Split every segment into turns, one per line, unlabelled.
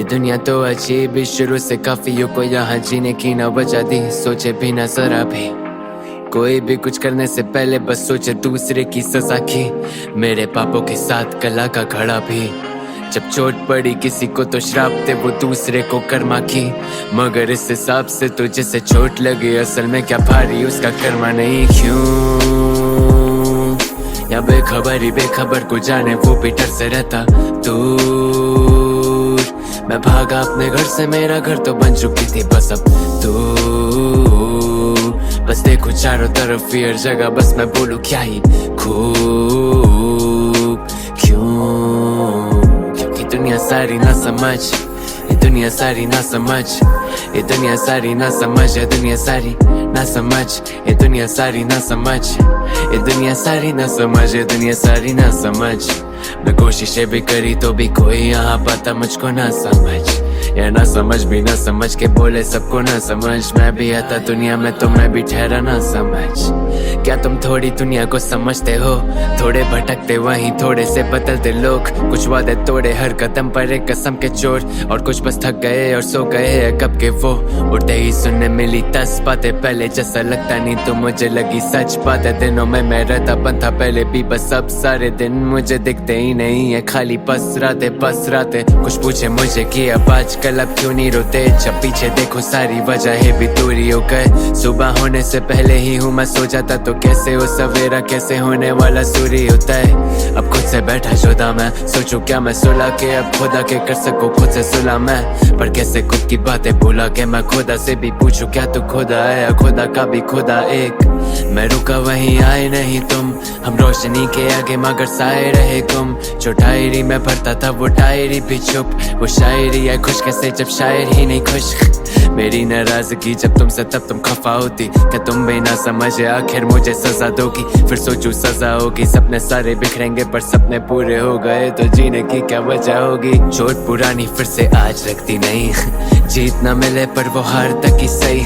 दुनिया तो अजीब, शुरू से काफियों को यहाँ जीने की न वजह दी। सोचे भी न जरा भी, कोई भी कुछ करने से पहले बस सोचे दूसरे की सजा की। मेरे पापों के साथ कला का घड़ा भी, जब चोट पड़ी किसी को तो श्राप थे वो दूसरे को कर्मा की। मगर इस हिसाब से तो जिसे चोट लगी असल में क्या भारी उसका कर्मा नहीं। क्यों या बेखबर को जाने वो भी डर से रहता दूर। मैं भागा अपने घर से, मेरा घर तो बन चुकी थी बस अब दूर। बस देखो चारों तरफ फिर जगह, बस मैं बोलूं क्या ही खूब। क्योंकि दुनिया सारी ना समझ, ये दुनिया सारी ना समझ, ये दुनिया सारी ना समझ, ये दुनिया सारी ना समझ, ये दुनिया सारी ना समझ, ये दुनिया सारी ना समझ, ये दुनिया सारी ना समझ। मैं कोशिशें भी करी तो भी कोई यहाँ पाता मुझको ना समझ, या ना समझ भी ना समझ के बोले सबको ना समझ। मैं भी आता दुनिया में तो मैं भी ठहरा ना समझ। क्या तुम थोड़ी दुनिया को समझते हो? थोड़े भटकते वहीं थोड़े से बदलते लोग, कुछ वादे तोड़े हर कदम पर एक कसम के चोर, और कुछ बस थक गए और सो गए हैं कब के वो। उठते ही सुनने मिली 10 बातें, पहले जैसा लगता नहीं तो मुझे लगी सच बातें। दिनों में मैं रहता बंद था पहले भी, बस अब सारे दिन मुझे दिखते ही नहीं है, खाली बस रातें। कुछ पूछे मुझे कि अब आजकल अब क्यों नहीं रोते, जब पीछे देखो सारी वजह भी दूरी हो गए। सुबह होने से पहले ही हूँ मैं सो जाता तो कैसे हो सवेरा, कैसे होने वाला सूर्य होता है। अब खुद से बैठा जुदा मैं सोचूं क्या मैं सुलह के अब खुदा के कर सकूं खुद से सुलह मैं, पर कैसे खुद की बातें भूला के मैं खुदा से भी पूछूं क्या तू खुदा है या खुदा का भी खुदा एक। मैं रुका वहीं आए नहीं तुम, हम रोशनी के आगे मगर साए रहे गुम। जो डायरी में भरता था वो डायरी भी चुप, वो शायरी है खुश कैसे जब शायर ही नहीं खुश। मेरी नाराजगी जब तुमसे तब तुम खफा होती, क्या तुम भी ना समझे आखिर मुझे सजा दोगी। फिर सोचूं सजा होगी, सपने सारे बिखरेंगे पर सपने पूरे हो गए तो जीने की क्या वजह होगी। चोट पुरानी फिर से आज रखती नहीं, जीत ना मिले पर वो हार तक ही सही।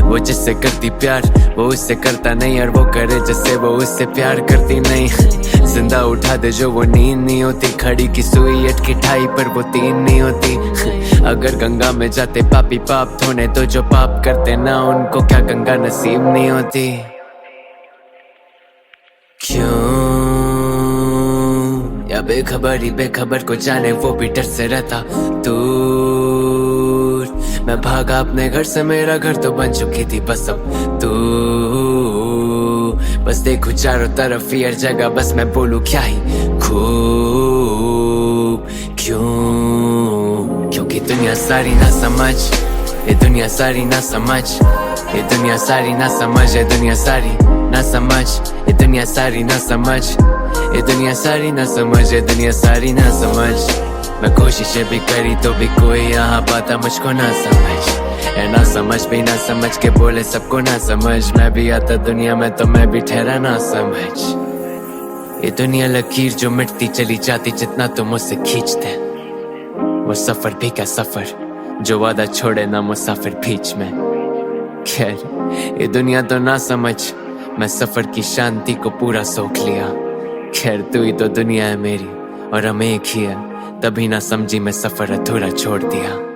वो जिससे करती प्यार वो उससे करता नहीं, और वो करे जिससे वो उससे प्यार करती नहीं। जिंदा उठा दे जो वो नींद नहीं होती, खड़ी की सुई अटकी ठाई पर वो तीन नहीं होती। अगर गंगा में जाते पापी पाप धोने तो जो पाप करते ना उनको क्या गंगा नसीब नहीं होती। क्यों या बेखबर को जाने वो भी डर से रहता दूर। मैं भागा अपने घर से, मेरा घर तो बन चुकी थी बस अब दूर। बस देखो चारों तरफ फिर जगह, बस मैं बोलूं क्या ही खूब। क्योंकि दुनिया सारी ना समझ, ये दुनिया सारी ना समझ, ये दुनिया सारी ना समझ, ये दुनिया सारी ना समझ, ये दुनिया सारी ना समझ, ये दुनिया सारी ना समझ, ये दुनिया सारी ना समझ। मैं कोशिशें भी करी तो भी कोई यहाँ पाता मुझको ना समझ, या ना समझ भी ना समझ के बोले सबको ना समझ। मैं भी आता दुनिया में तो मैं भी ठहरा ना समझ। ये दुनिया लकीर जो मिटती चली जाती जितना तुम मुझसे खींचते, वो सफर भी क्या सफर जो वादा छोड़े ना मुसाफिर बीच में। खैर ये दुनिया तो ना समझ, मैं सफर की शांति को पूरा सोख लिया। खैर तू ही तो दुनिया है मेरी और हम एक ही है, तभी ना समझी मैं सफर अधूरा छोड़ दिया।